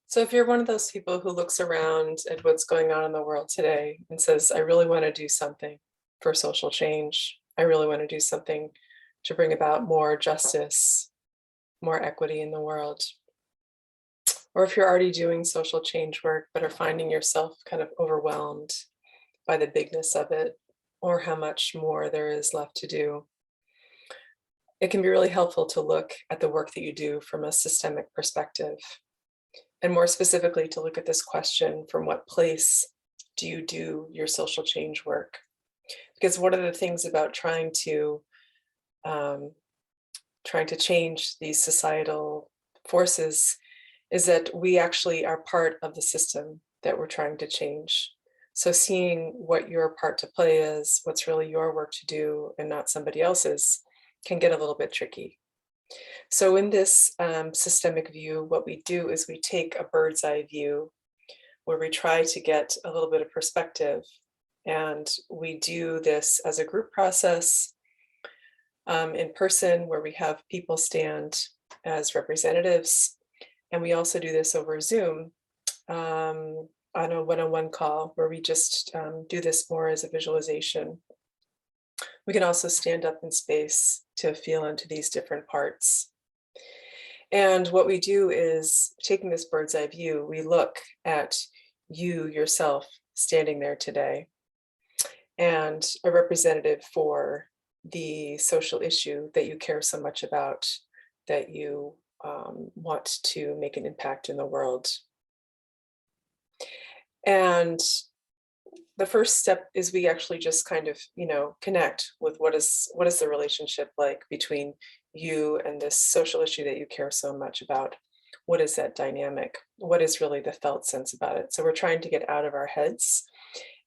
So if you're one of those people who looks around at what's going on in the world today and says, I really want to do something for social change, I really want to do something to bring about more justice, more equity in the world. Or if you're already doing social change work, but are finding yourself kind of overwhelmed by the bigness of it or how much more there is left to do, it can be really helpful to look at the work that you do from a systemic perspective. And more specifically, to look at this question, from what place do you do your social change work? Because one of the things about um, trying to change these societal forces is that we actually are part of the system that we're trying to change. So seeing what your part to play is, what's really your work to do and not somebody else's, can get a little bit tricky. So in this systemic view, what we do is we take a bird's eye view where we try to get a little bit of perspective. And we do this as a group process in person, where we have people stand as representatives. And we also do this over Zoom on a one-on-one call where we just do this more as a visualization. We can also stand up in space to feel into these different parts. And what we do is, taking this bird's eye view, we look at you yourself standing there today and a representative for the social issue that you care so much about, that you want to make an impact in the world. And the first step is we actually just kind of, connect with what is the relationship like between you and this social issue that you care so much about. What is that dynamic? What is really the felt sense about it? So we're trying to get out of our heads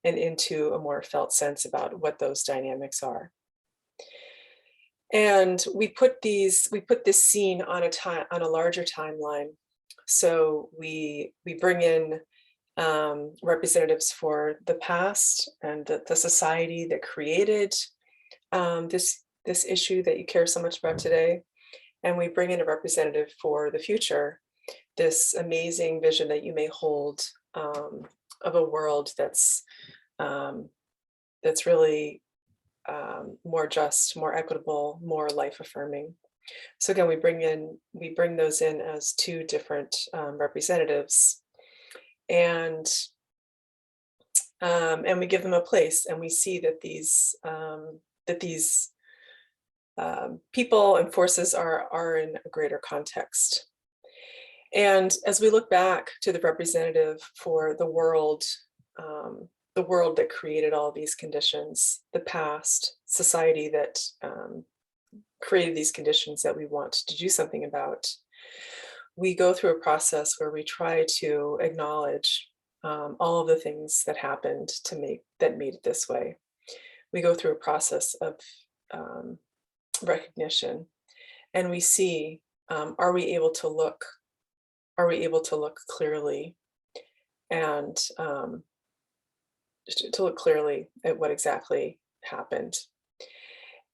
and into a more felt sense about what those dynamics are. And we put this scene on a larger timeline. So we bring in representatives for the past and the society that created this issue that you care so much about today. And we bring in a representative for the future, this amazing vision that you may hold of a world that's really more just, more equitable, more life affirming. So again, we bring those in as two different representatives, and we give them a place, and we see that these people and forces are in a greater context. And as we look back to the representative for the world that created all these conditions, the past society that created these conditions that we want to do something about, we go through a process where we try to acknowledge all of the things that happened that made it this way. We go through a process of recognition, and we see, are we able to look clearly, and to look clearly at what exactly happened.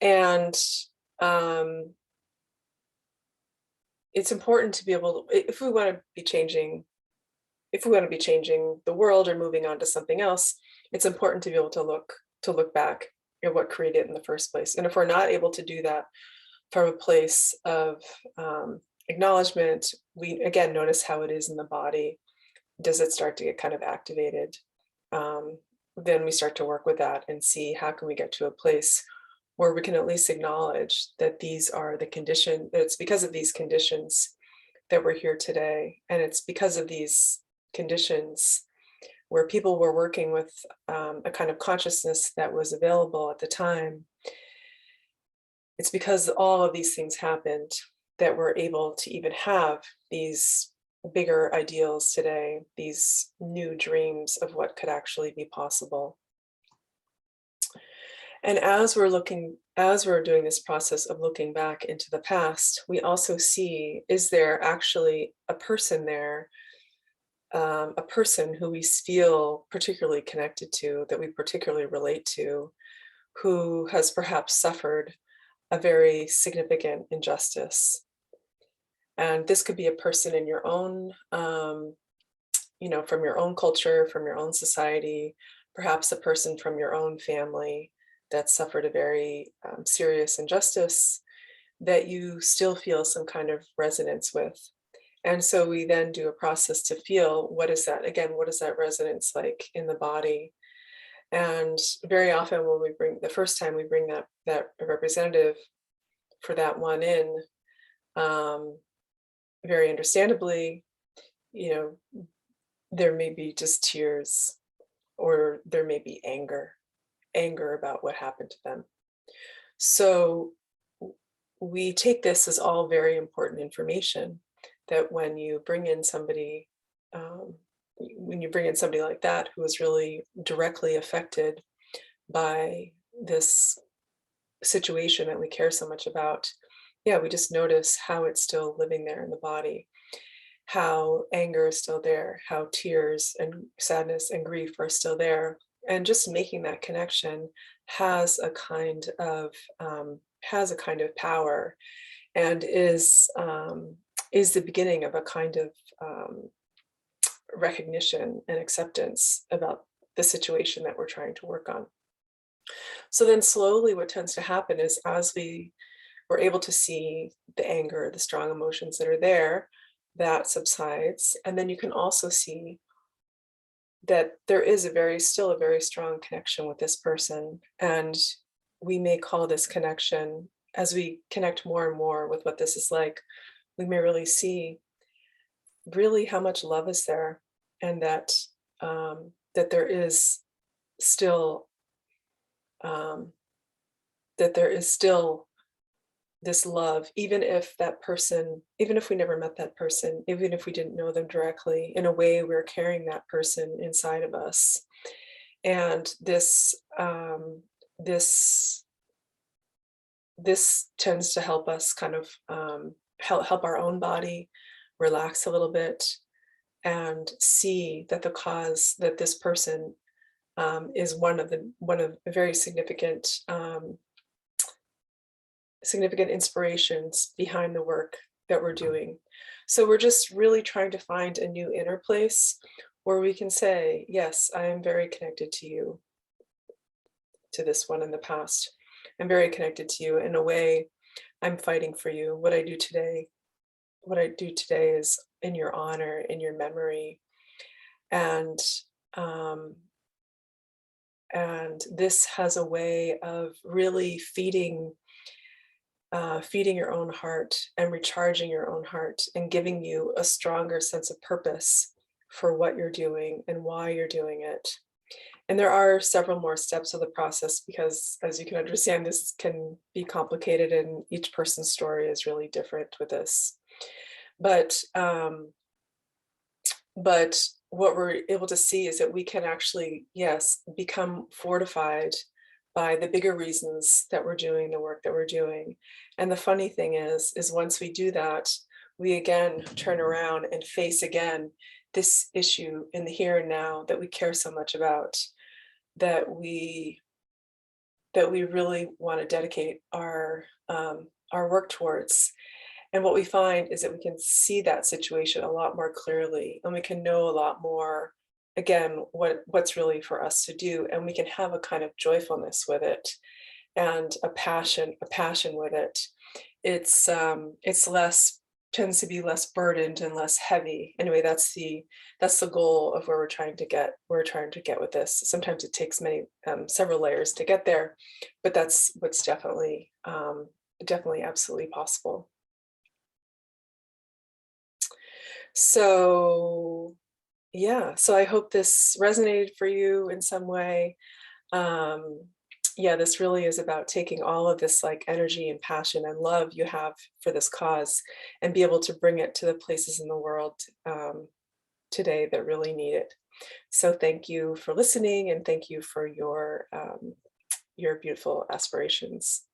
And it's important to be able to, if we want to be changing the world or moving on to something else, it's important to be able to look back at what created it in the first place. And if we're not able to do that from a place of acknowledgement, we again notice how it is in the body. Does it start to get kind of activated? Then we start to work with that and see how can we get to a place where we can at least acknowledge that these are the condition. It's because of these conditions that we're here today, and it's because of these conditions where people were working with a kind of consciousness that was available at the time. It's because all of these things happened that we're able to even have these bigger ideals today, these new dreams of what could actually be possible. And as we're doing this process of looking back into the past, we also see, is there actually a person there, a person who we feel particularly connected to, that we particularly relate to, who has perhaps suffered a very significant injustice. And this could be a person in your own from your own culture, from your own society, perhaps a person from your own family that suffered a very serious injustice that you still feel some kind of resonance with. And so we then do a process to feel what is that, again, what is that resonance like in the body? And very often when we bring, the first time we bring that representative for that one in, um, very understandably, you know, there may be just tears, or there may be anger about what happened to them. So we take this as all very important information, that when you bring in somebody, um, when you bring in somebody like that who is really directly affected by this situation that we care so much about, yeah, we just notice how it's still living there in the body, how anger is still there, how tears and sadness and grief are still there. And just making that connection has a kind of power, and is the beginning of a kind of recognition and acceptance about the situation that we're trying to work on. So then slowly what tends to happen is, as we're able to see the anger, the strong emotions that are there, that subsides. And then you can also see that there is still a very strong connection with this person. And we may call this connection, as we connect more and more with what this is like, we may really see really how much love is there, and that there is still um, that there is still this love, even if that person, even if we never met that person, even if we didn't know them directly, in a way we're carrying that person inside of us. And this this tends to help us kind of help our own body relax a little bit, and see that the cause, that this person is one of the very significant inspirations behind the work that we're doing. So we're just really trying to find a new inner place where we can say, yes, I am very connected to you, to this one in the past. I'm very connected to you in a way. I'm fighting for you. What I do today is in your honor, in your memory. And um, and this has a way of really feeding your own heart and recharging your own heart, and giving you a stronger sense of purpose for what you're doing and why you're doing it. And there are several more steps of the process, because, as you can understand, this can be complicated and each person's story is really different with this. But but what we're able to see is that we can actually, yes, become fortified by the bigger reasons that we're doing the work that we're doing. And the funny thing is once we do that, we again turn around and face again this issue in the here and now that we care so much about, that we really want to dedicate our work towards. And what we find is that we can see that situation a lot more clearly, and we can know a lot more, again, what's really for us to do, and we can have a kind of joyfulness with it, and a passion with it. It's less, tends to be less burdened and less heavy. Anyway, that's the goal of where we're trying to get with this. Sometimes it takes several layers to get there, but that's what's definitely absolutely possible. So yeah, so I hope this resonated for you in some way. Um, yeah, this really is about taking all of this like energy and passion and love you have for this cause, and be able to bring it to the places in the world today that really need it. So thank you for listening, and thank you for your beautiful aspirations.